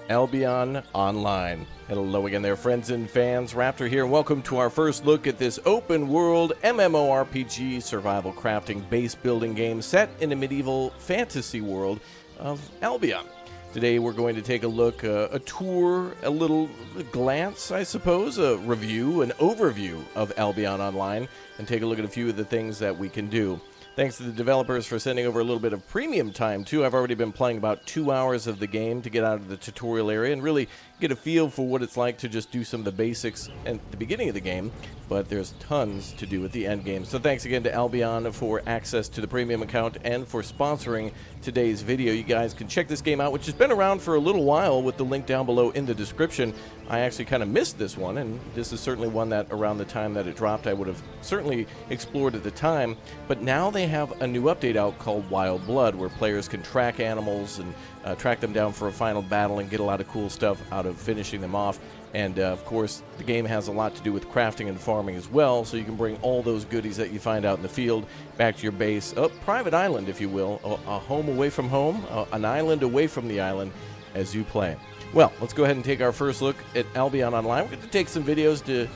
Albion Online. Hello again there, friends and fans. Raptor here, and welcome to our first look at this open-world MMORPG survival crafting base building game set in the medieval fantasy world of Albion. Today we're going to take a look, a tour, a little glance, I suppose, a review, an overview of Albion Online, and take a look at a few of the things that we can do. Thanks to the developers for sending over a little bit of premium time, too. I've already been playing about 2 hours of the game to get out of the tutorial area and really get a feel for what it's like to just do some of the basics at the beginning of the game, but there's tons to do at the end game. So thanks again to Albion for access to the premium account and for sponsoring today's video. You guys can check this game out, which has been around for a little while, with the link down below in the description. I actually kind of missed this one, and this is certainly one that around the time that it dropped I would have certainly explored at the time, but now they have a new update out called Wild Blood, where players can track animals and track them down for a final battle and get a lot of cool stuff out of finishing them off. And of course, the game has a lot to do with crafting and farming as well, so you can bring all those goodies that you find out in the field back to your base, a private island, if you will, a home away from home, an island away from the island as you play. Well, let's go ahead and take our first look at Albion Online. We're going to take some videos to,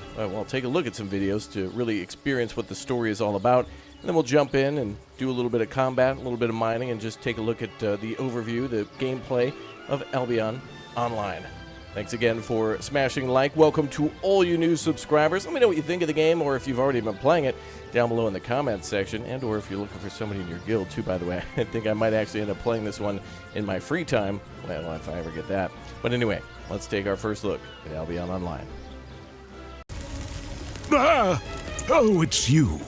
take a look at some videos to really experience what the story is all about. And then we'll jump in and do a little bit of combat, a little bit of mining, and just take a look at the overview, the gameplay of Albion Online. Thanks again for smashing like. Welcome to all you new subscribers. Let me know what you think of the game, or if you've already been playing it, down below in the comments section, and or if you're looking for somebody in your guild too, by the way. I think I might actually end up playing this one in my free time. Well, if I ever get that. But anyway, let's take our first look at Albion Online. Ah! Oh, it's you.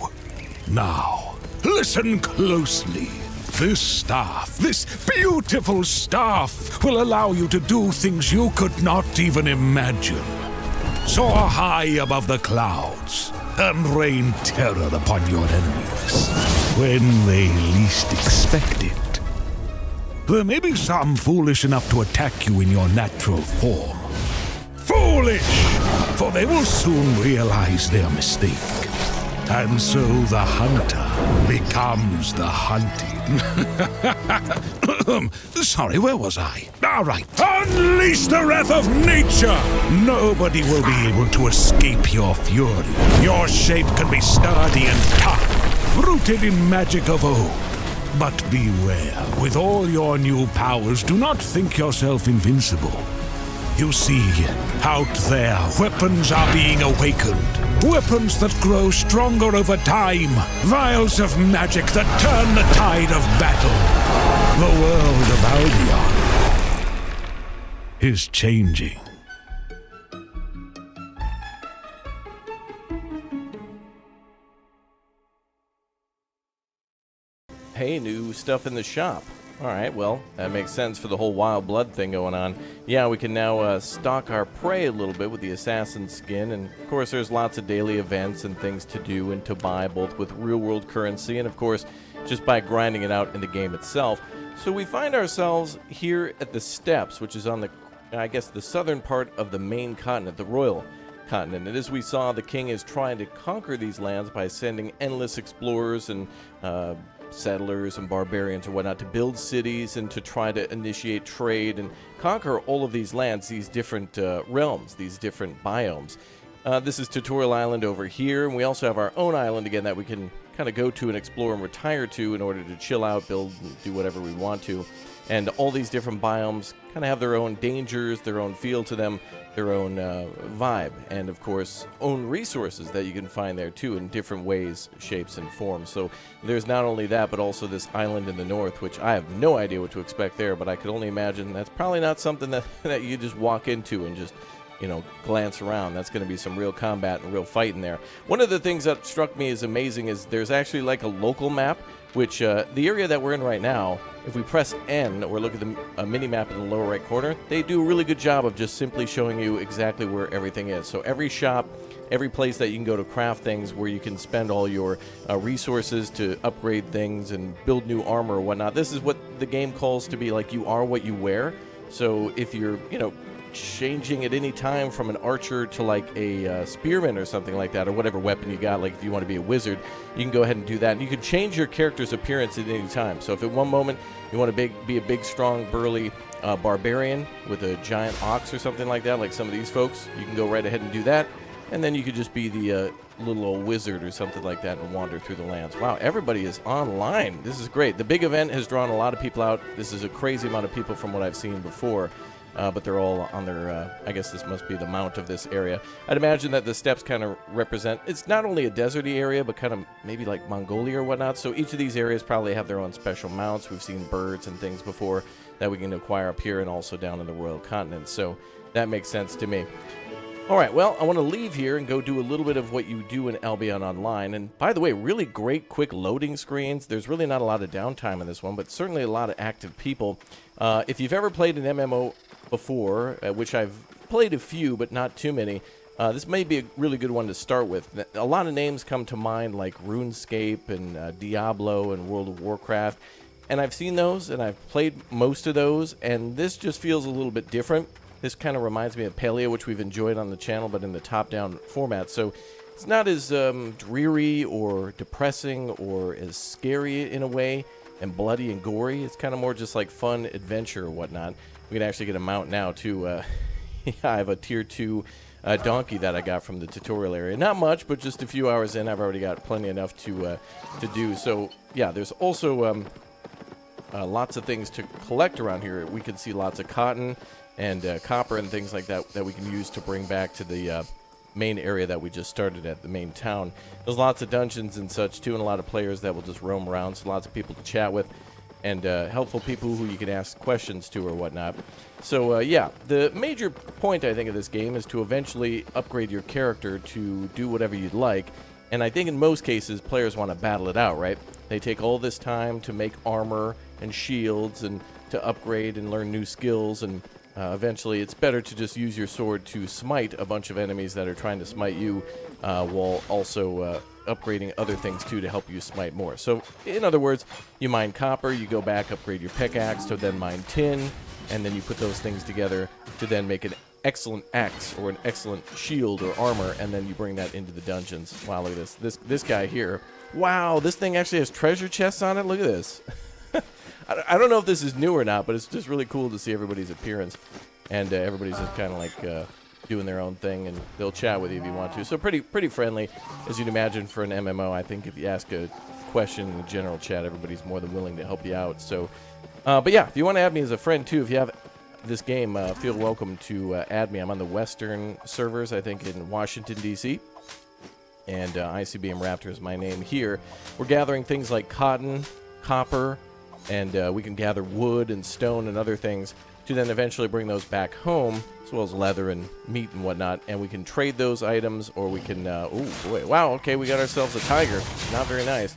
Now, listen closely. This staff, this beautiful staff, will allow you to do things you could not even imagine. Soar high above the clouds and rain terror upon your enemies when they least expect it. There may be some foolish enough to attack you in your natural form. Foolish! For they will soon realize their mistake. And so the hunter becomes the hunted. Sorry, where was I? All right. Unleash the wrath of nature! Nobody will be able to escape your fury. Your shape can be sturdy and tough, rooted in magic of old. But beware, with all your new powers, do not think yourself invincible. You see, out there, weapons are being awakened. Weapons that grow stronger over time. Vials of magic that turn the tide of battle. The world of Albion is changing. Hey, new stuff in the shop. Alright, well, that makes sense for the whole Wild Blood thing going on. Yeah, we can now stalk our prey a little bit with the assassin skin, and of course there's lots of daily events and things to do and to buy, both with real-world currency and of course just by grinding it out in the game itself. So we find ourselves here at the steppes, which is on the, I guess, the southern part of the main continent, the royal continent. And as we saw, the king is trying to conquer these lands by sending endless explorers and settlers and barbarians and whatnot to build cities and to try to initiate trade and conquer all of these lands, these different realms, these different biomes. This is Tutorial Island over here, and we also have our own island again that we can kind of go to and explore and retire to in order to chill out, build, and do whatever we want to. And all these different biomes kind of have their own dangers, their own feel to them, their own vibe, and of course own resources that you can find there too in different ways, shapes, and forms. So there's not only that, but also this island in the north, which I have no idea what to expect there, but I could only imagine that's probably not something that you just walk into and just, you know, glance around. That's going to be some real combat and real fight in there. One of the things that struck me as amazing is there's actually like a local map, which the area that we're in right now, if we press N or look at the mini-map in the lower right corner, they do a really good job of just simply showing you exactly where everything is. So every shop, every place that you can go to craft things, where you can spend all your resources to upgrade things and build new armor or whatnot. This is what the game calls to be like, you are what you wear. So if you're, you know, changing at any time from an archer to like a spearman or something like that, or whatever weapon you got. Like if you want to be a wizard, you can go ahead and do that. And you can change your character's appearance at any time. So if at one moment you want to be a big, strong, burly barbarian with a giant ox or something like that, like some of these folks, you can go right ahead and do that. And then you could just be the little old wizard or something like that and wander through the lands. Wow, everybody is online. This is great. The big event has drawn a lot of people out. This is a crazy amount of people from what I've seen before. But they're all on their, I guess this must be the mount of this area. I'd imagine that the steppes kind of represent, it's not only a deserty area, but kind of maybe like Mongolia or whatnot. So each of these areas probably have their own special mounts. We've seen birds and things before that we can acquire up here and also down in the Royal Continent. So that makes sense to me. All right, well, I want to leave here and go do a little bit of what you do in Albion Online. And by the way, really great quick loading screens. There's really not a lot of downtime in this one, but certainly a lot of active people. If you've ever played an MMO before, which I've played a few, but not too many, this may be a really good one to start with. A lot of names come to mind like RuneScape and Diablo and World of Warcraft. And I've seen those, and I've played most of those, and this just feels a little bit different. This kind of reminds me of Paleo, which we've enjoyed on the channel, but in the top-down format. So it's not as dreary or depressing or as scary in a way and bloody and gory. It's kind of more just like fun adventure or whatnot. We can actually get a mount now, too. I have a Tier 2 donkey that I got from the tutorial area. Not much, but just a few hours in, I've already got plenty enough to do. So, yeah, there's also lots of things to collect around here. We can see lots of cotton and copper and things like that that we can use to bring back to the main area that we just started at, the main town. There's lots of dungeons and such too, and a lot of players that will just roam around, so lots of people to chat with, and helpful people who you can ask questions to or whatnot. So yeah, the major point I think of this game is to eventually upgrade your character to do whatever you'd like, and I think in most cases players want to battle it out, right? They take all this time to make armor and shields and to upgrade and learn new skills, and eventually it's better to just use your sword to smite a bunch of enemies that are trying to smite you, while also upgrading other things too to help you smite more. So in other words, you mine copper, you go back, upgrade your pickaxe to then mine tin, and then you put those things together to then make an excellent axe or an excellent shield or armor, and then you bring that into the dungeons. Wow, look at this guy here. Wow, this thing actually has treasure chests on it. Look at this. I don't know if this is new or not, but it's just really cool to see everybody's appearance. And everybody's just kind of like doing their own thing, and they'll chat with you if you want to. So pretty friendly, as you'd imagine for an MMO. I think if you ask a question in the general chat, everybody's more than willing to help you out. So, but yeah, if you want to add me as a friend too, if you have this game, feel welcome to add me. I'm on the Western servers, I think, in Washington, D.C., and ICBM Raptor is my name here. We're gathering things like cotton, copper, and we can gather wood and stone and other things to then eventually bring those back home, as well as leather and meat and whatnot, and we can trade those items, or we can, oh boy, wow, okay, we got ourselves a tiger. Not very nice.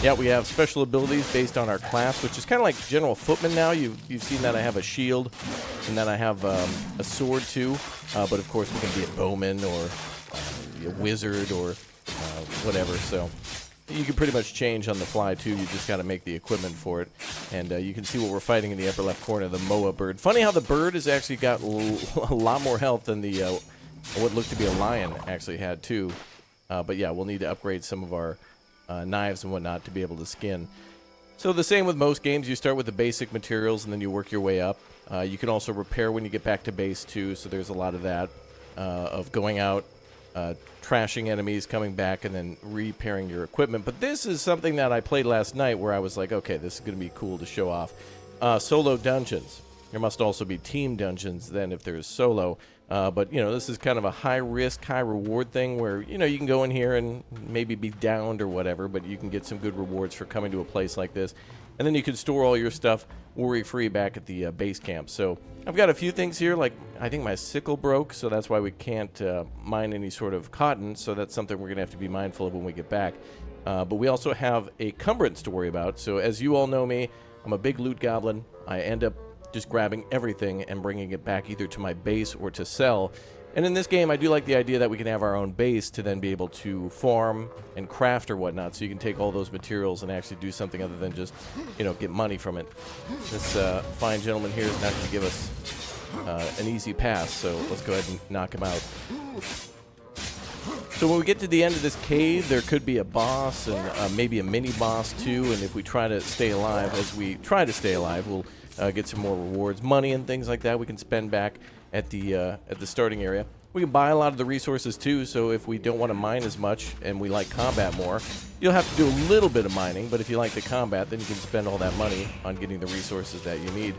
Yeah, we have special abilities based on our class, which is kind of like General Footman now. You've seen that I have a shield, and then I have a sword too, but of course we can be a bowman or a wizard or whatever, so you can pretty much change on the fly too. You just got to make the equipment for it, and you can see what we're fighting in the upper left corner, the Moa bird. Funny how the bird has actually got a lot more health than the what looked to be a lion actually had too. But yeah, we'll need to upgrade some of our knives and whatnot to be able to skin. So the same with most games. You start with the basic materials and then you work your way up. You can also repair when you get back to base too, so there's a lot of that, of going out, trashing enemies, coming back, and then repairing your equipment. But this is something that I played last night where I was like, okay, this is going to be cool to show off. Solo dungeons. There must also be team dungeons then if there's solo. But, you know, this is kind of a high-risk, high-reward thing where, you know, you can go in here and maybe be downed or whatever, but you can get some good rewards for coming to a place like this. And then you can store all your stuff worry-free back at the base camp. So I've got a few things here, like I think my sickle broke, so that's why we can't mine any sort of cotton, so that's something we're going to have to be mindful of when we get back. But we also have a cumbrance to worry about. So as you all know me, I'm a big loot goblin. I end up just grabbing everything and bringing it back either to my base or to sell. And in this game, I do like the idea that we can have our own base to then be able to farm and craft or whatnot, so you can take all those materials and actually do something other than just, you know, get money from it. This fine gentleman here is not going to give us an easy pass, so let's go ahead and knock him out. So when we get to the end of this cave, there could be a boss and maybe a mini-boss too, and if we try to stay alive, as we try to stay alive, we'll get some more rewards, money and things like that we can spend back at the starting area. We can buy a lot of the resources too, so if we don't want to mine as much and we like combat more, you'll have to do a little bit of mining, but if you like the combat, then you can spend all that money on getting the resources that you need.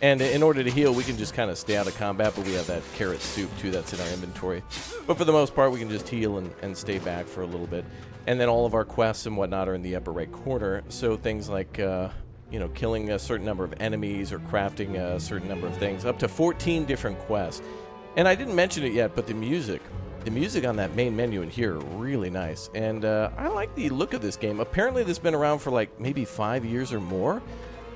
And in order to heal, we can just kind of stay out of combat, but we have that carrot soup too that's in our inventory. But for the most part, we can just heal and stay back for a little bit. And then all of our quests and whatnot are in the upper right corner, so things like you know, killing a certain number of enemies or crafting a certain number of things, up to 14 different quests. And I didn't mention it yet, but the music on that main menu in here are really nice. And I like the look of this game. Apparently this has been around for like maybe 5 years or more.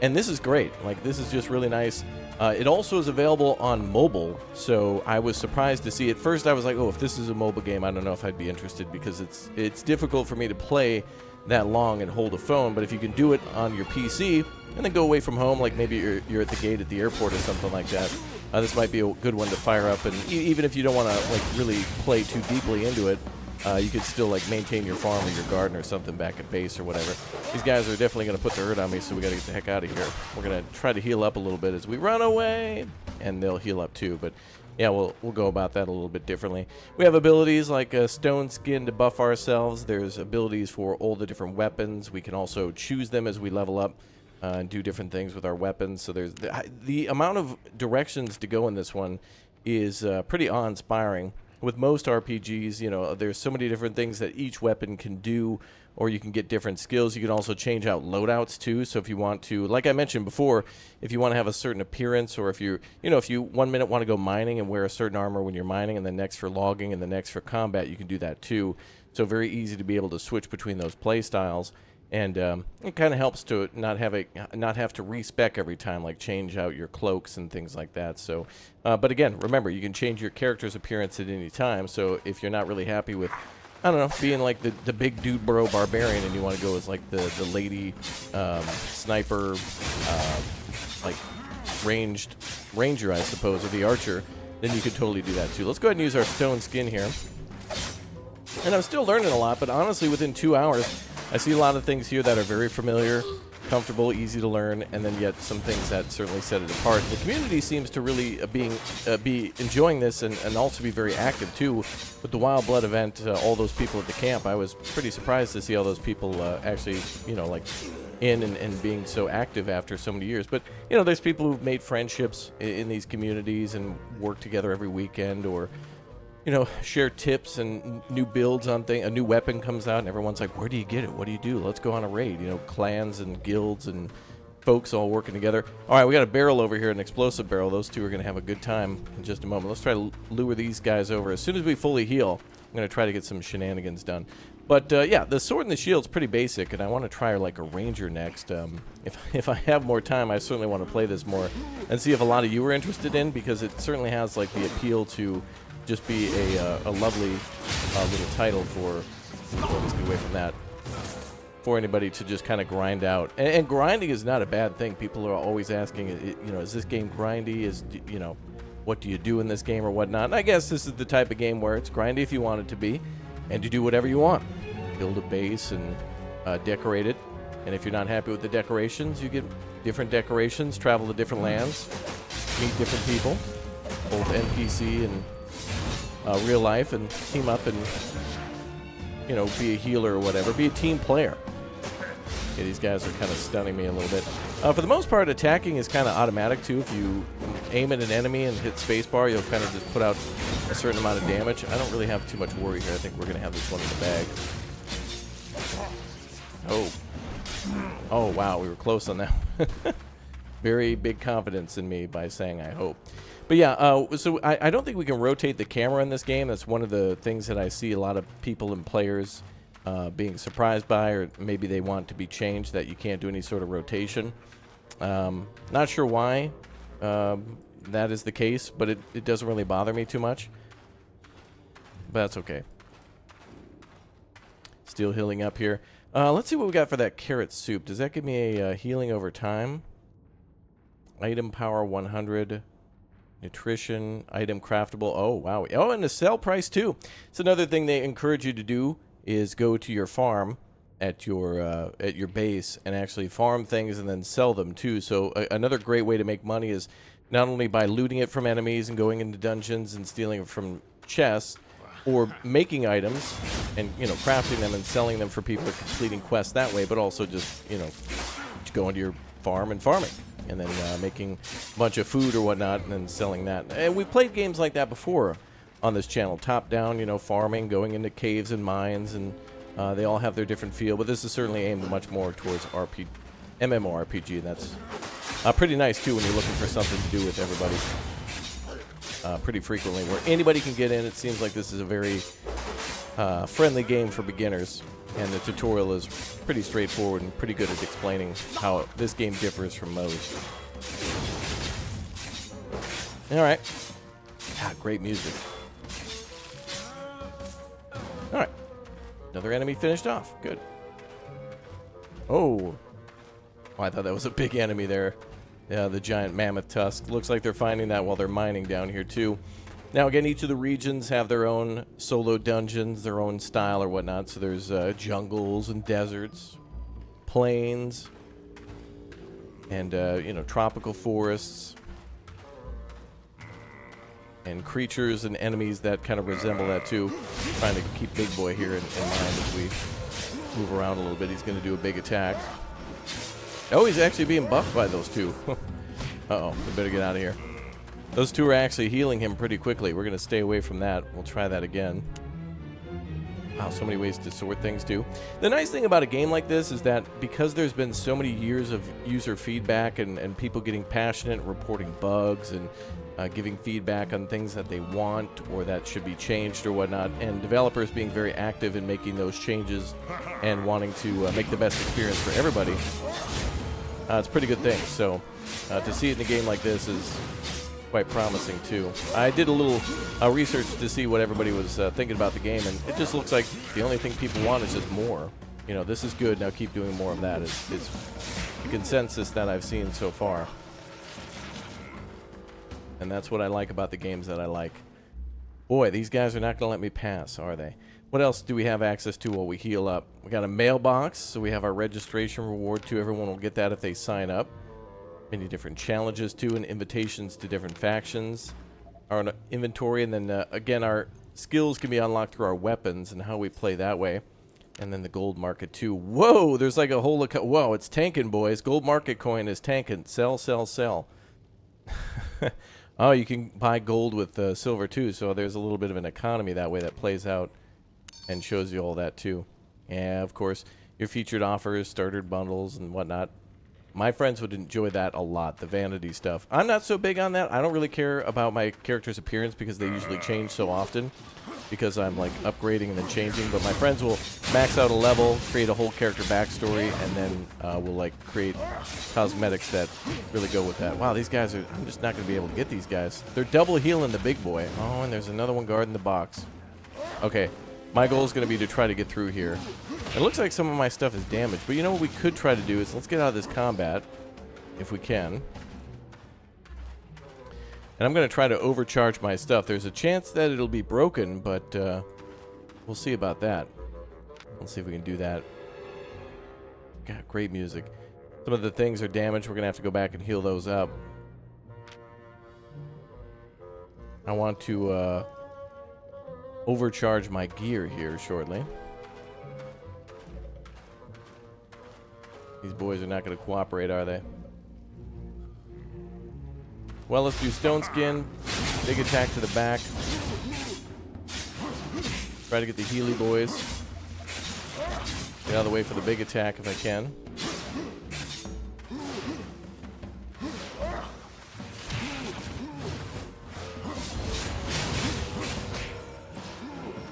And this is great. Like, this is just really nice. It also is available on mobile, so I was surprised to see it. First, I was like, oh, if this is a mobile game, I don't know if I'd be interested, because it's difficult for me to play that long and hold a phone. But if you can do it on your PC and then go away from home, like maybe you're at the gate at the airport or something like that, this might be a good one to fire up. And even if you don't want to like really play too deeply into it, you could still like maintain your farm or your garden or something back at base or whatever. These guys are definitely going to put the hurt on me, so we got to get the heck out of here. We're going to try to heal up a little bit as we run away, and they'll heal up too. But yeah, we'll go about that a little bit differently. We have abilities like stone skin to buff ourselves. There's abilities for all the different weapons. We can also choose them as we level up and do different things with our weapons. So there's the amount of directions to go in this one is pretty awe-inspiring. With most RPGs, you know, there's so many different things that each weapon can do, or you can get different skills. You can also change out loadouts too. So if you want to, like I mentioned before, if you want to have a certain appearance, or if you know, if you 1 minute want to go mining and wear a certain armor when you're mining, and then next for logging, and the next for combat, you can do that too. So very easy to be able to switch between those play styles. And it kind of helps to not have to respec every time, like change out your cloaks and things like that. So, but again, remember, you can change your character's appearance at any time. So if you're not really happy with, I don't know, being like the big dude bro barbarian, and you want to go as like the lady sniper, like ranged ranger, I suppose, or the archer, then you could totally do that too. Let's go ahead and use our stone skin here. And I'm still learning a lot, but honestly, within 2 hours, I see a lot of things here that are very familiar, comfortable, easy to learn, and then yet some things that certainly set it apart. The community seems to really be enjoying this, and also be very active too. With the Wild Blood event, all those people at the camp, I was pretty surprised to see all those people actually, you know, like in and being so active after so many years. But, you know, there's people who've made friendships in these communities and work together every weekend, or, you know, share tips and new builds on things. A new weapon comes out and everyone's like, where do you get it? What do you do? Let's go on a raid. You know, clans and guilds and folks all working together. All right, we got a barrel over here, an explosive barrel. Those two are going to have a good time in just a moment. Let's try to lure these guys over. As soon as we fully heal, I'm going to try to get some shenanigans done. But yeah, the sword and the shield's pretty basic, and I want to try like a ranger next. If I have more time, I certainly want to play this more and see if a lot of you are interested in, because it certainly has like the appeal to just be a lovely little title for, let's get away from that, for anybody to just kind of grind out. And grinding is not a bad thing. People are always asking, you know, is this game grindy? You know, what do you do in this game or whatnot? And I guess this is the type of game where it's grindy if you want it to be, and you do whatever you want. Build a base and decorate it. And if you're not happy with the decorations, you get different decorations, travel to different lands, meet different people, both NPC and real life, and team up and, you know, be a healer or whatever. Be a team player. Okay, these guys are kind of stunning me a little bit. For the most part, attacking is kind of automatic too. If you aim at an enemy and hit spacebar, you'll kind of just put out a certain amount of damage. I don't really have too much worry here. I think we're going to have this one in the bag. Oh, wow, we were close on that. Very big confidence in me by saying I hope. But yeah, so I don't think we can rotate the camera in this game. That's one of the things that I see a lot of people and players being surprised by, or maybe they want to be changed, that you can't do any sort of rotation. Not sure why that is the case, but it doesn't really bother me too much. But that's okay. Still healing up here. Let's see what we got for that carrot soup. Does that give me a healing over time? Item power 100. Nutrition, item craftable. Oh, wow. Oh, and the sell price, too. It's another thing they encourage you to do is go to your farm at your base and actually farm things and then sell them, too. So another great way to make money is not only by looting it from enemies and going into dungeons and stealing it from chests, or making items and, you know, crafting them and selling them for people completing quests that way, but also just, you know, going to your farm and farming. And then making a bunch of food or whatnot, and then selling that. And we played games like that before on this channel. Top-down, you know, farming, going into caves and mines, and they all have their different feel. But this is certainly aimed much more towards MMORPG, and that's pretty nice, too, when you're looking for something to do with everybody. Pretty frequently, where anybody can get in. It seems like this is a very friendly game for beginners. And the tutorial is pretty straightforward and pretty good at explaining how this game differs from most. Alright. God, great music. Alright. Another enemy finished off. Good. Oh. I thought that was a big enemy there. Yeah, the giant mammoth tusk. Looks like they're finding that while they're mining down here, too. Now, again, each of the regions have their own solo dungeons, their own style or whatnot. So there's jungles and deserts, plains, and, you know, tropical forests, and creatures and enemies that kind of resemble that, too. Trying to keep Big Boy here in mind as we move around a little bit. He's going to do a big attack. Oh, he's actually being buffed by those two. Uh-oh, we better get out of here. Those two are actually healing him pretty quickly. We're going to stay away from that. We'll try that again. Wow, so many ways to sort things, too. The nice thing about a game like this is that because there's been so many years of user feedback and people getting passionate, reporting bugs, and giving feedback on things that they want or that should be changed or whatnot, and developers being very active in making those changes and wanting to make the best experience for everybody, it's a pretty good thing. So to see it in a game like this is quite promising, too. I did a little research to see what everybody was thinking about the game, and it just looks like the only thing people want is just more. You know, this is good, now keep doing more of that is the consensus that I've seen so far. And that's what I like about the games that I like. Boy, these guys are not going to let me pass, are they? What else do we have access to while we heal up? We got a mailbox, so we have our registration reward, too. Everyone will get that if they sign up. Many different challenges, too, and invitations to different factions. Our inventory, and then, again, our skills can be unlocked through our weapons and how we play that way. And then the gold market, too. Whoa, there's like a whole... Whoa, it's tanking, boys. Gold market coin is tanking. Sell, sell, sell. Oh, you can buy gold with silver, too, so there's a little bit of an economy that way that plays out and shows you all that, too. Yeah, of course, your featured offers, starter bundles, and whatnot. My friends would enjoy that a lot, the vanity stuff. I'm not so big on that. I don't really care about my character's appearance because they usually change so often because I'm, like, upgrading and then changing. But my friends will max out a level, create a whole character backstory, and then we'll, like, create cosmetics that really go with that. Wow, these guys are... I'm just not going to be able to get these guys. They're double healing the big boy. Oh, and there's another one guarding the box. Okay, my goal is going to be to try to get through here. It looks like some of my stuff is damaged, but you know what we could try to do is let's get out of this combat, if we can. And I'm going to try to overcharge my stuff. There's a chance that it'll be broken, but we'll see about that. Let's see if we can do that. God, great music. Some of the things are damaged. We're going to have to go back and heal those up. I want to overcharge my gear here shortly. These boys are not going to cooperate, are they? Well, let's do Stone Skin. Big attack to the back. Try to get the Healy boys. Get out of the way for the big attack if I can.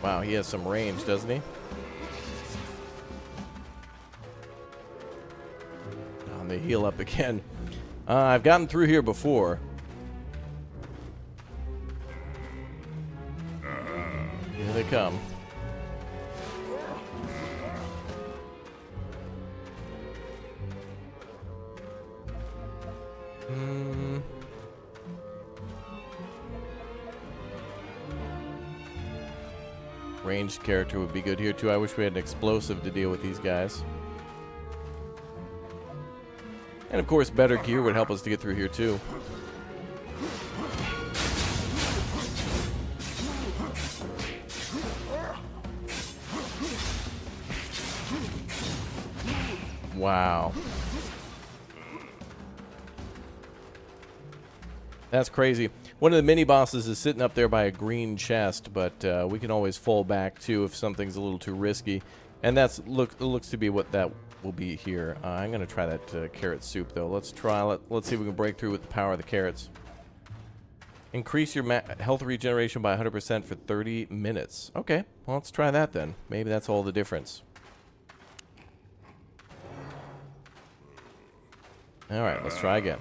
Wow, he has some range, doesn't he? Oh, and they heal up again. I've gotten through here before. Here they come. Ranged character would be good here too. I wish we had an explosive to deal with these guys. And of course, better gear would help us to get through here too. Wow. That's crazy. One of the mini bosses is sitting up there by a green chest, but we can always fall back too if something's a little too risky. And that's looks to be what that will be here. I'm gonna try that carrot soup though. Let's see if we can break through with the power of the carrots. Increase your health regeneration by 100% for 30 minutes. Okay, well let's try that then. Maybe that's all the difference. All right, let's try again.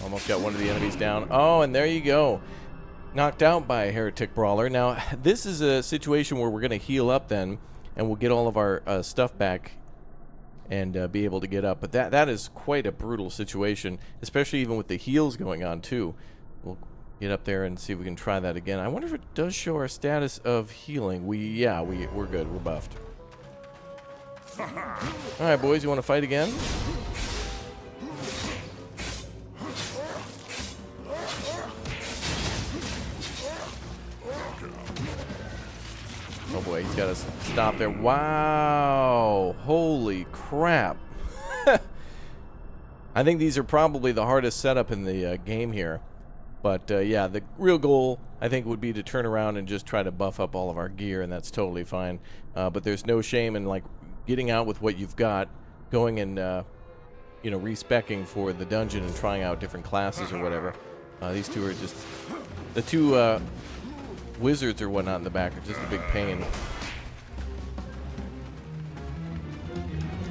Almost got one of the enemies down. Oh, and there you go. Knocked out by a heretic brawler. Now, this is a situation where we're going to heal up then, and we'll get all of our stuff back and be able to get up. But that is quite a brutal situation, especially even with the heals going on too. We'll get up there and see if we can try that again. I wonder if it does show our status of healing. We're good. We're buffed. All right, boys, you want to fight again? Oh boy, he's got to stop there. Wow. Holy crap. I think these are probably the hardest setup in the game here. But yeah, the real goal, I think, would be to turn around and just try to buff up all of our gear, and that's totally fine. But there's no shame in, like, getting out with what you've got, going and, you know, respecing for the dungeon and trying out different classes or whatever. These two are just... The two... wizards or whatnot in the back are just a big pain.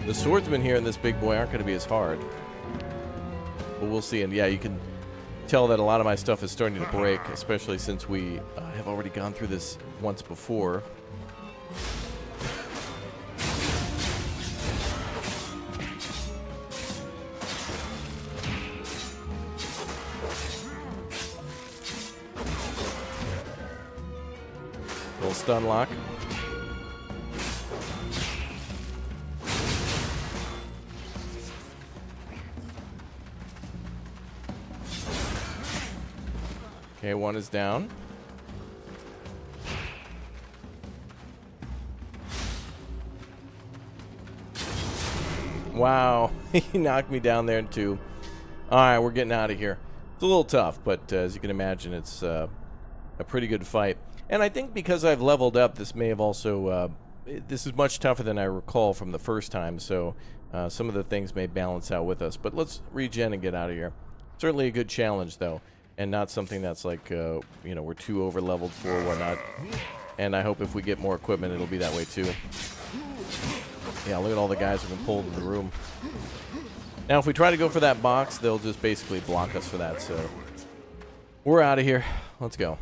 The swordsmen here in this big boy aren't going to be as hard. But we'll see. And yeah, you can tell that a lot of my stuff is starting to break, especially since we have already gone through this once before. Little stun lock. Okay, one is down. Wow, he knocked me down there too. All right, we're getting out of here. It's a little tough, but as you can imagine, it's a pretty good fight. And I think because I've leveled up, this may have also... this is much tougher than I recall from the first time, so some of the things may balance out with us. But let's regen and get out of here. Certainly a good challenge, though, and not something that's like, you know, we're too over-leveled for or whatnot. And I hope if we get more equipment, it'll be that way, too. Yeah, look at all the guys who've been pulled in the room. Now, if we try to go for that box, they'll just basically block us for that, so... We're out of here. Let's go.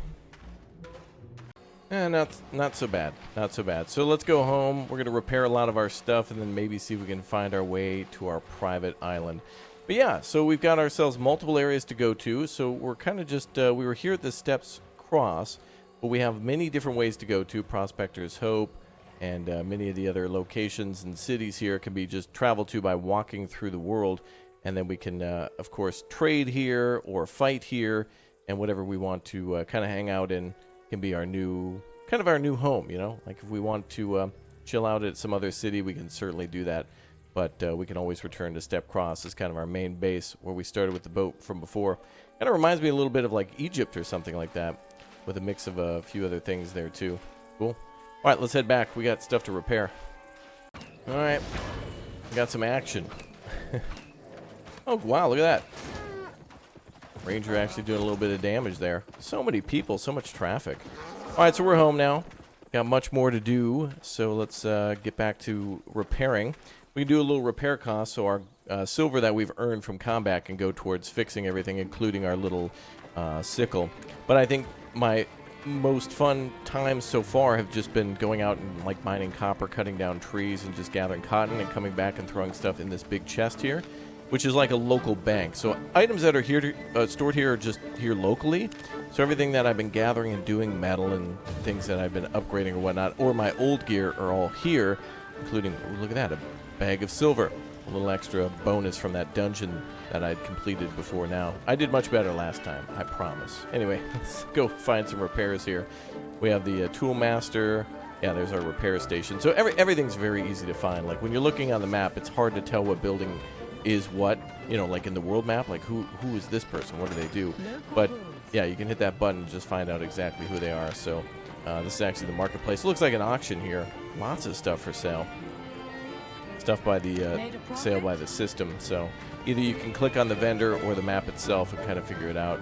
Not so bad. Not so bad. So let's go home. We're going to repair a lot of our stuff and then maybe see if we can find our way to our private island. But yeah, so we've got ourselves multiple areas to go to. So we're kind of just, we were here at the Steps Cross, but we have many different ways to go to. Prospector's Hope and many of the other locations and cities here can be just traveled to by walking through the world. And then we can, of course, trade here or fight here, and whatever we want to kind of hang out in can be our new, kind of our new home, you know? Like if we want to chill out at some other city, we can certainly do that. But we can always return to Step Cross as kind of our main base where we started with the boat from before. Kind of reminds me a little bit of like Egypt or something like that, with a mix of a few other things there too. Cool. All right, let's head back. We got stuff to repair. All right, we got some action. Oh, wow, look at that. Ranger actually doing a little bit of damage there. So many people, so much traffic. All right, so we're home now. Got much more to do, so let's get back to repairing. we can do a little repair cost, so our silver that we've earned from combat can go towards fixing everything, including our little sickle. But I think my most fun times so far have just been going out and like mining copper, cutting down trees, and just gathering cotton and coming back and throwing stuff in this big chest here, which is like a local bank. So items that are here stored here are just here locally. So everything that I've been gathering and doing, metal and things that I've been upgrading or whatnot, or my old gear, are all here, including, ooh, look at that, a bag of silver. A little extra bonus from that dungeon that I'd completed before now. I did much better last time, I promise. Anyway, let's go find some repairs here. We have the tool master. Yeah, there's our repair station. So everything's very easy to find. Like when you're looking on the map, it's hard to tell what building is what, you know, like in the world map, like who is this person, what do they do? But yeah, you can hit that button and just find out exactly who they are. So this is actually the marketplace. It looks like an auction here. Lots of stuff for sale. Stuff by the sale by the system. So either you can click on the vendor or the map itself and kind of figure it out.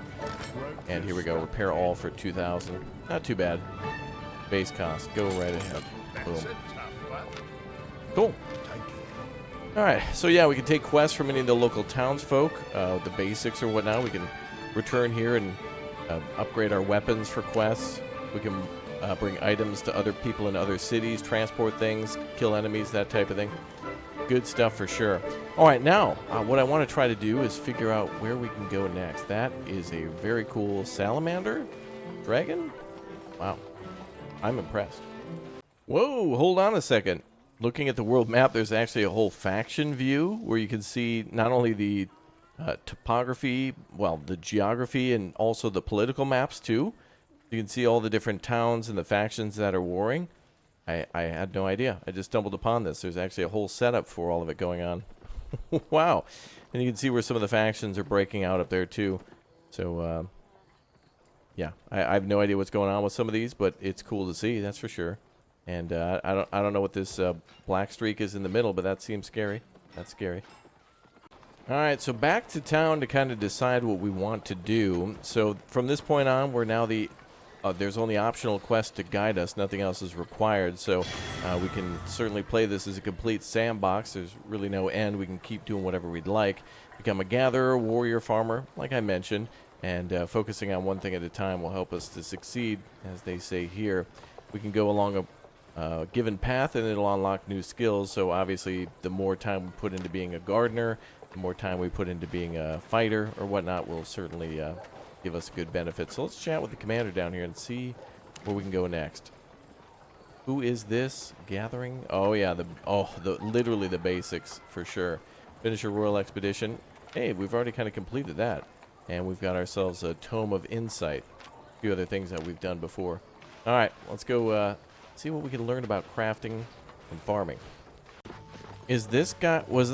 And here we go, repair all for 2,000. Not too bad. Base cost, go right ahead. Boom. Cool. Alright, so yeah, we can take quests from any of the local townsfolk, the basics or whatnot. We can return here and upgrade our weapons for quests. We can bring items to other people in other cities, transport things, kill enemies, that type of thing. Good stuff for sure. Alright, now, what I want to try to do is figure out where we can go next. That is a very cool salamander? Dragon? Wow. I'm impressed. Whoa, hold on a second. Looking at the world map, there's actually a whole faction view where you can see not only the topography, well, the geography, and also the political maps too. You can see all the different towns and the factions that are warring. I had no idea. I just stumbled upon this. There's actually a whole setup for all of it going on. Wow. And you can see where some of the factions are breaking out up there too. So, yeah, I have no idea what's going on with some of these, but it's cool to see, that's for sure. And I don't know what this black streak is in the middle, but that seems scary. That's scary. All right, so back to town to kind of decide what we want to do. So from this point on, we're now there's only optional quests to guide us. Nothing else is required. So we can certainly play this as a complete sandbox. There's really no end. We can keep doing whatever we'd like. Become a gatherer, warrior, farmer, like I mentioned. And focusing on one thing at a time will help us to succeed, as they say here. We can go along a given path and it'll unlock new skills. So obviously the more time we put into being a gardener, the more time we put into being a fighter or whatnot will certainly give us good benefits. So let's chat with the commander down here and see where we can go next. Who is this gathering? Oh yeah, literally the basics for sure. Finish a royal expedition. Hey, we've already kind of completed that. And we've got ourselves a Tome of Insight. A few other things that we've done before. All right, let's go see what we can learn about crafting and farming. Is this guy, is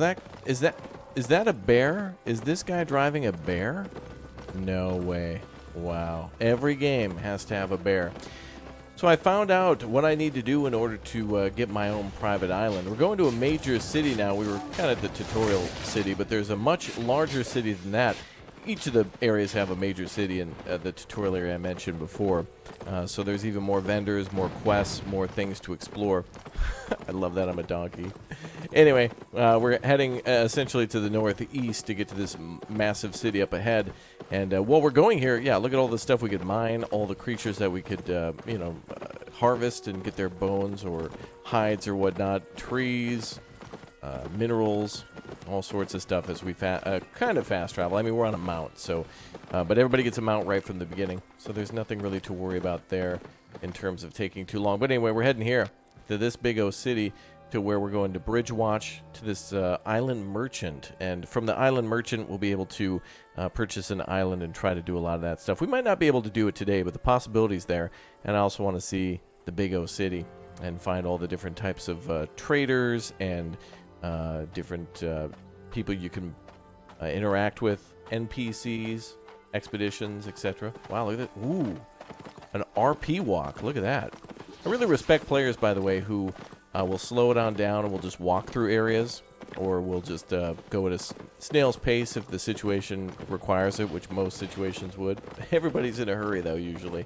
that a bear? Is this guy driving a bear? No way. Wow. Every game has to have a bear. So I found out what I need to do in order to get my own private island. We're going to a major city now. We were kind of the tutorial city, but there's a much larger city than that. Each of the areas have a major city in the tutorial area I mentioned before. So there's even more vendors, more quests, more things to explore. I love that I'm a donkey. Anyway, we're heading essentially to the northeast to get to this massive city up ahead. And while we're going here, yeah, look at all the stuff we could mine, all the creatures that we could, harvest and get their bones or hides or whatnot, trees, minerals, all sorts of stuff as we kind of fast travel. I mean, we're on a mount, so but everybody gets a mount right from the beginning, so there's nothing really to worry about there in terms of taking too long. But anyway, we're heading here to this big O city, to where we're going to bridge watch to this island merchant, and from the island merchant we'll be able to purchase an island and try to do a lot of that stuff. We might not be able to do it today, but the possibility's there. And I also want to see the big O city and find all the different types of traders and different people you can interact with, NPCs, expeditions, etc. Wow, look at that. Ooh, an RP walk. Look at that. I really respect players, by the way, who will slow it on down and will just walk through areas, or will just go at a snail's pace if the situation requires it, which most situations would. Everybody's in a hurry, though, usually,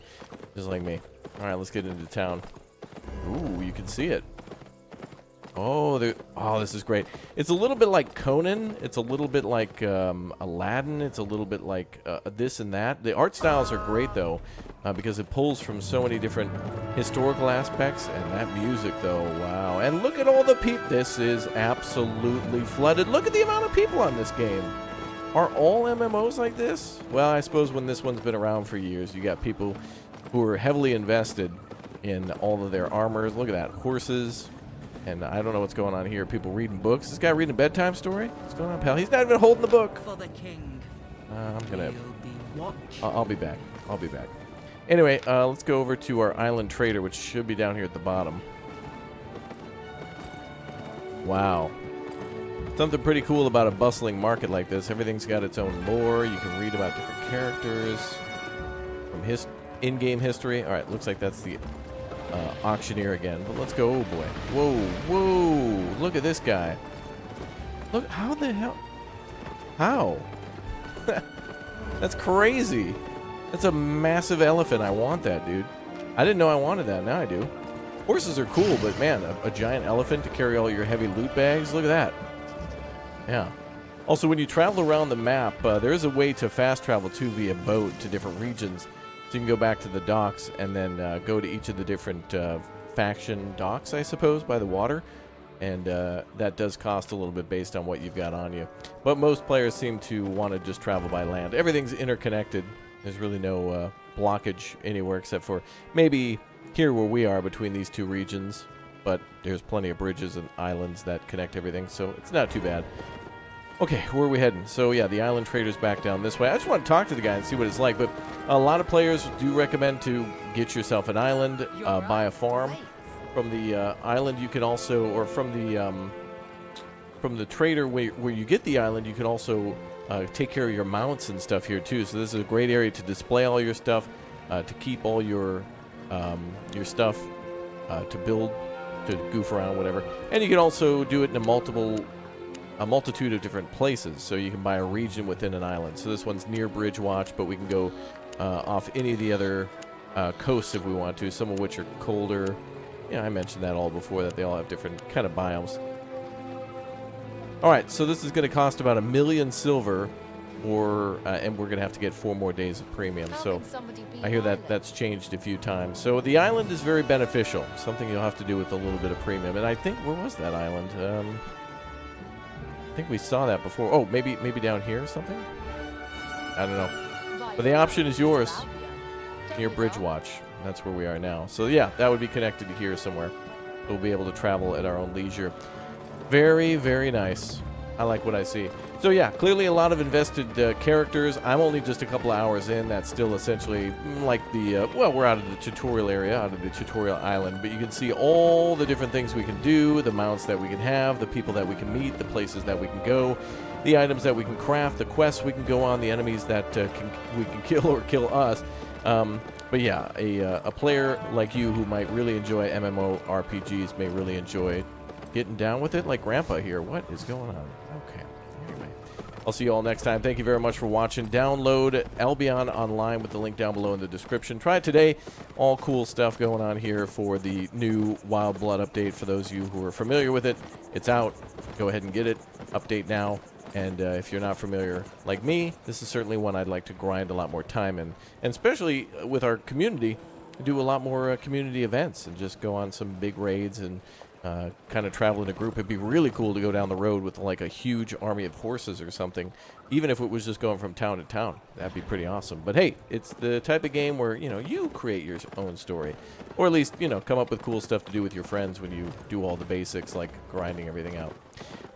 just like me. All right, let's get into town. Ooh, you can see it. Oh, this is great. It's a little bit like Conan. It's a little bit like Aladdin. It's a little bit like this and that. The art styles are great, though, because it pulls from so many different historical aspects. And that music, though, wow. And look at all the people. This is absolutely flooded. Look at the amount of people on this game. Are all MMOs like this? Well, I suppose when this one's been around for years, you got people who are heavily invested in all of their armors. Look at that. Horses. And I don't know what's going on here. People reading books. This guy reading a bedtime story? What's going on, pal? He's not even holding the book. For the king. I'm gonna. I'll be back. I'll be back. Anyway, let's go over to our island trader, which should be down here at the bottom. Wow. Something pretty cool about a bustling market like this. Everything's got its own lore. You can read about different characters from his in-game history. All right, looks like that's the auctioneer again, but let's go. Oh boy. Whoa, look at this guy. Look, how the hell, how? That's crazy. That's a massive elephant. I want that, dude. I didn't know I wanted that. Now I do. Horses are cool, but man, a giant elephant to carry all your heavy loot bags. Look at that. Yeah. Also, when you travel around the map, there is a way to fast travel too via boat to different regions. So you can go back to the docks and then go to each of the different faction docks, I suppose, by the water. And that does cost a little bit based on what you've got on you. But most players seem to want to just travel by land. Everything's interconnected. There's really no blockage anywhere except for maybe here where we are between these two regions. But there's plenty of bridges and islands that connect everything, so it's not too bad. Okay, where are we heading? So yeah, the island trader's back down this way. I just want to talk to the guy and see what it's like, but a lot of players do recommend to get yourself an island, buy a farm. From the island you can also, or from the trader where you get the island, you can also take care of your mounts and stuff here too. So this is a great area to display all your stuff, to keep all your stuff, to build, to goof around, whatever. And you can also do it in a multitude of different places, so you can buy a region within an island. So this one's near Bridgewatch, but we can go off any of the other coasts if we want to, some of which are colder. Yeah, I mentioned that all before, that they all have different kind of biomes. Alright, so this is going to cost about 1 million silver, or and we're going to have to get 4 more days of premium. So I hear that that's changed a few times. So the island is very beneficial, something you'll have to do with a little bit of premium. And I think, where was that island? I think we saw that before. Oh, maybe down here or something? I don't know. But the option is yours. Near Bridgewatch. That's where we are now. So yeah, that would be connected to here somewhere. We'll be able to travel at our own leisure. Very, very nice. I like what I see. So yeah, clearly a lot of invested characters. I'm only just a couple of hours in. That's still essentially like the, well, we're out of the tutorial area, out of the tutorial island, but you can see all the different things we can do, the mounts that we can have, the people that we can meet, the places that we can go, the items that we can craft, the quests we can go on, the enemies that we can kill or kill us. But yeah, a player like you who might really enjoy MMORPGs may really enjoy getting down with it like Grandpa here. What is going on? Okay. Anyway, I'll see you all next time. Thank you very much for watching. Download Albion online with the link down below in the description. Try it today. All cool stuff going on here for the new Wild Blood update. For those of you who are familiar with it, it's out. Go ahead and get it. Update now. And if you're not familiar like me, this is certainly one I'd like to grind a lot more time in. And especially with our community, do a lot more community events and just go on some big raids and kind of travel in a group. It'd be really cool to go down the road with like a huge army of horses or something, even if it was just going from town to town. That'd be pretty awesome. But hey, it's the type of game where, you know, you create your own story, or at least, you know, come up with cool stuff to do with your friends when you do all the basics like grinding everything out.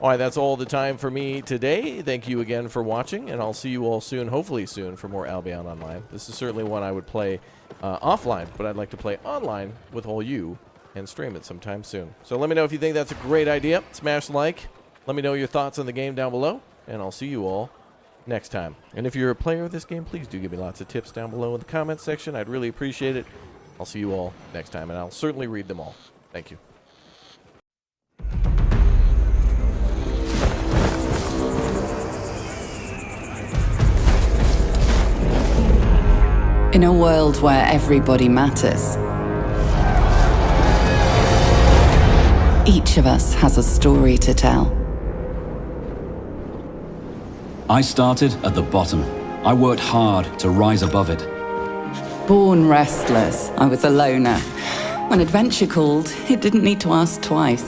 All right, that's all the time for me today. Thank you again for watching, and I'll see you all soon, hopefully soon, for more Albion Online. This is certainly one I would play offline, but I'd like to play online with all you and stream it sometime soon. So let me know if you think that's a great idea. Smash like. Let me know your thoughts on the game down below, and I'll see you all next time. And if you're a player of this game, please do give me lots of tips down below in the comments section. I'd really appreciate it. I'll see you all next time, and I'll certainly read them all. Thank you. In a world where everybody matters, Each of us has a story to tell. I started at the bottom. I worked hard to rise above it. Born restless, I was a loner. When adventure called, it didn't need to ask twice.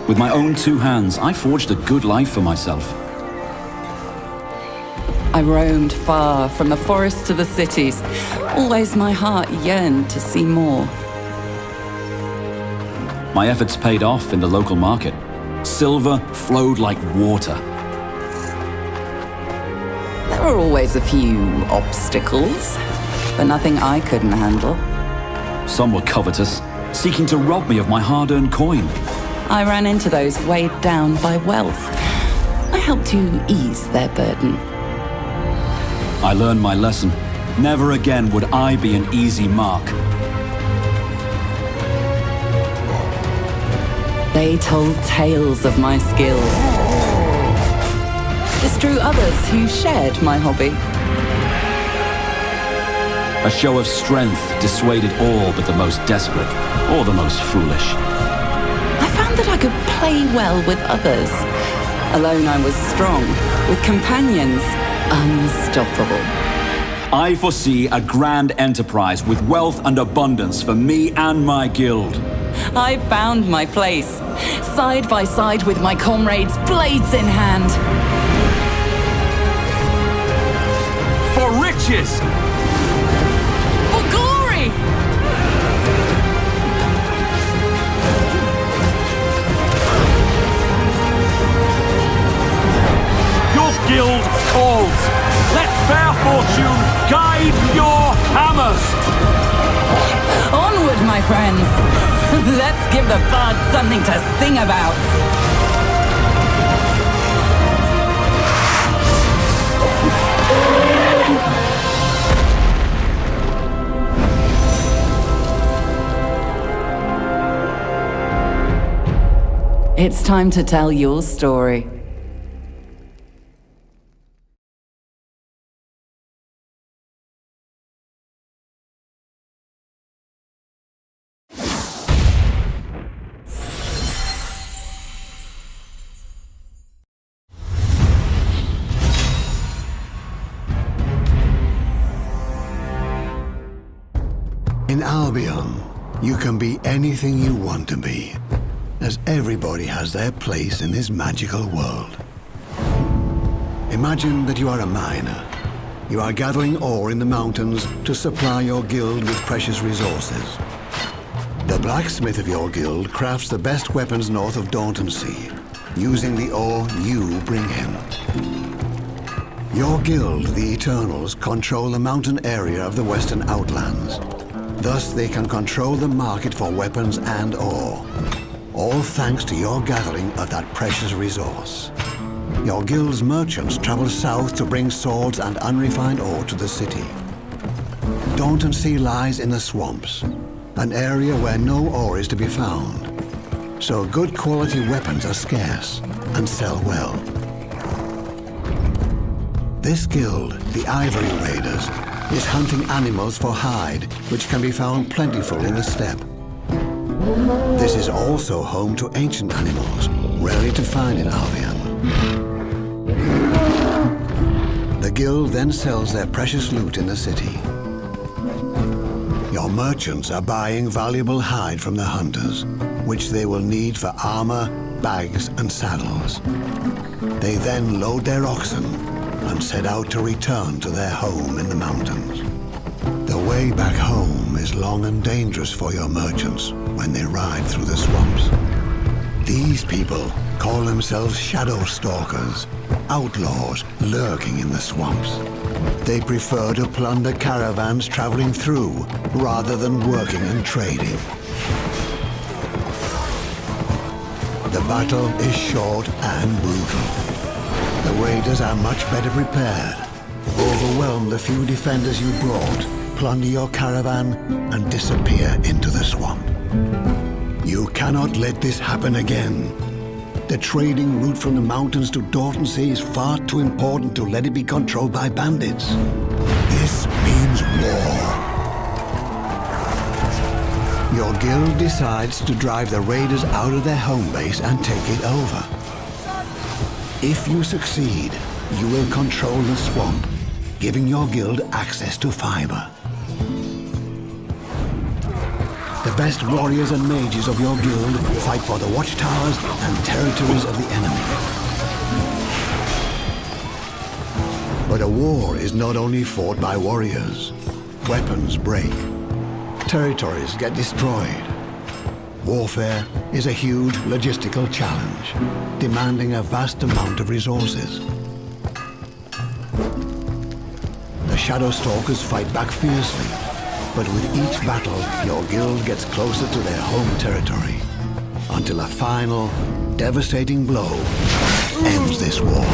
With my own 2 hands, I forged a good life for myself. I roamed far, from the forest to the cities. Always my heart yearned to see more. My efforts paid off in the local market. Silver flowed like water. There were always a few obstacles, but nothing I couldn't handle. Some were covetous, seeking to rob me of my hard-earned coin. I ran into those weighed down by wealth. I helped to ease their burden. I learned my lesson. Never again would I be an easy mark. They told tales of my skills. This drew others who shared my hobby. A show of strength dissuaded all but the most desperate or the most foolish. I found that I could play well with others. Alone I was strong, with companions, unstoppable. I foresee a grand enterprise with wealth and abundance for me and my guild. I found my place, side by side with my comrades, blades in hand. For riches! For glory! Your guild calls! Let fair fortune guide your hammers! Onward, my friends! Let's give the bards something to sing about! It's time to tell your story. In Albion, you can be anything you want to be, as everybody has their place in this magical world. Imagine that you are a miner. You are gathering ore in the mountains to supply your guild with precious resources. The blacksmith of your guild crafts the best weapons north of Sea, using the ore you bring him. Your guild, the Eternals, control the mountain area of the Western Outlands. Thus, they can control the market for weapons and ore, all thanks to your gathering of that precious resource. Your guild's merchants travel south to bring swords and unrefined ore to the city. Sea lies in the swamps, an area where no ore is to be found. So good quality weapons are scarce and sell well. This guild, the Ivory Raiders, is hunting animals for hide, which can be found plentiful in the steppe. This is also home to ancient animals, rarely to find in Albion. The guild then sells their precious loot in the city. Your merchants are buying valuable hide from the hunters, which they will need for armor, bags, and saddles. They then load their oxen and set out to return to their home in the mountains. The way back home is long and dangerous for your merchants when they ride through the swamps. These people call themselves shadow stalkers, outlaws lurking in the swamps. They prefer to plunder caravans traveling through rather than working and trading. The battle is short and brutal. The raiders are much better prepared. Overwhelm the few defenders you brought, plunder your caravan, and disappear into the swamp. You cannot let this happen again. The trading route from the mountains to Sea is far too important to let it be controlled by bandits. This means war. Your guild decides to drive the raiders out of their home base and take it over. If you succeed, you will control the swamp, giving your guild access to fiber. The best warriors and mages of your guild fight for the watchtowers and territories of the enemy. But a war is not only fought by warriors. Weapons break. Territories get destroyed. Warfare is a huge logistical challenge, demanding a vast amount of resources. The Shadow Stalkers fight back fiercely, but with each battle, your guild gets closer to their home territory, until a final, devastating blow ends this war.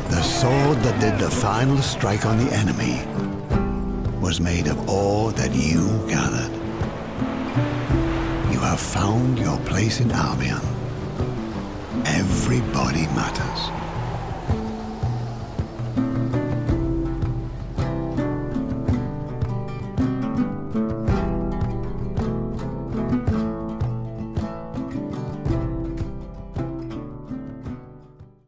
The sword that did the final strike on the enemy was made of all that you gathered. You have found your place in Albion. Everybody matters.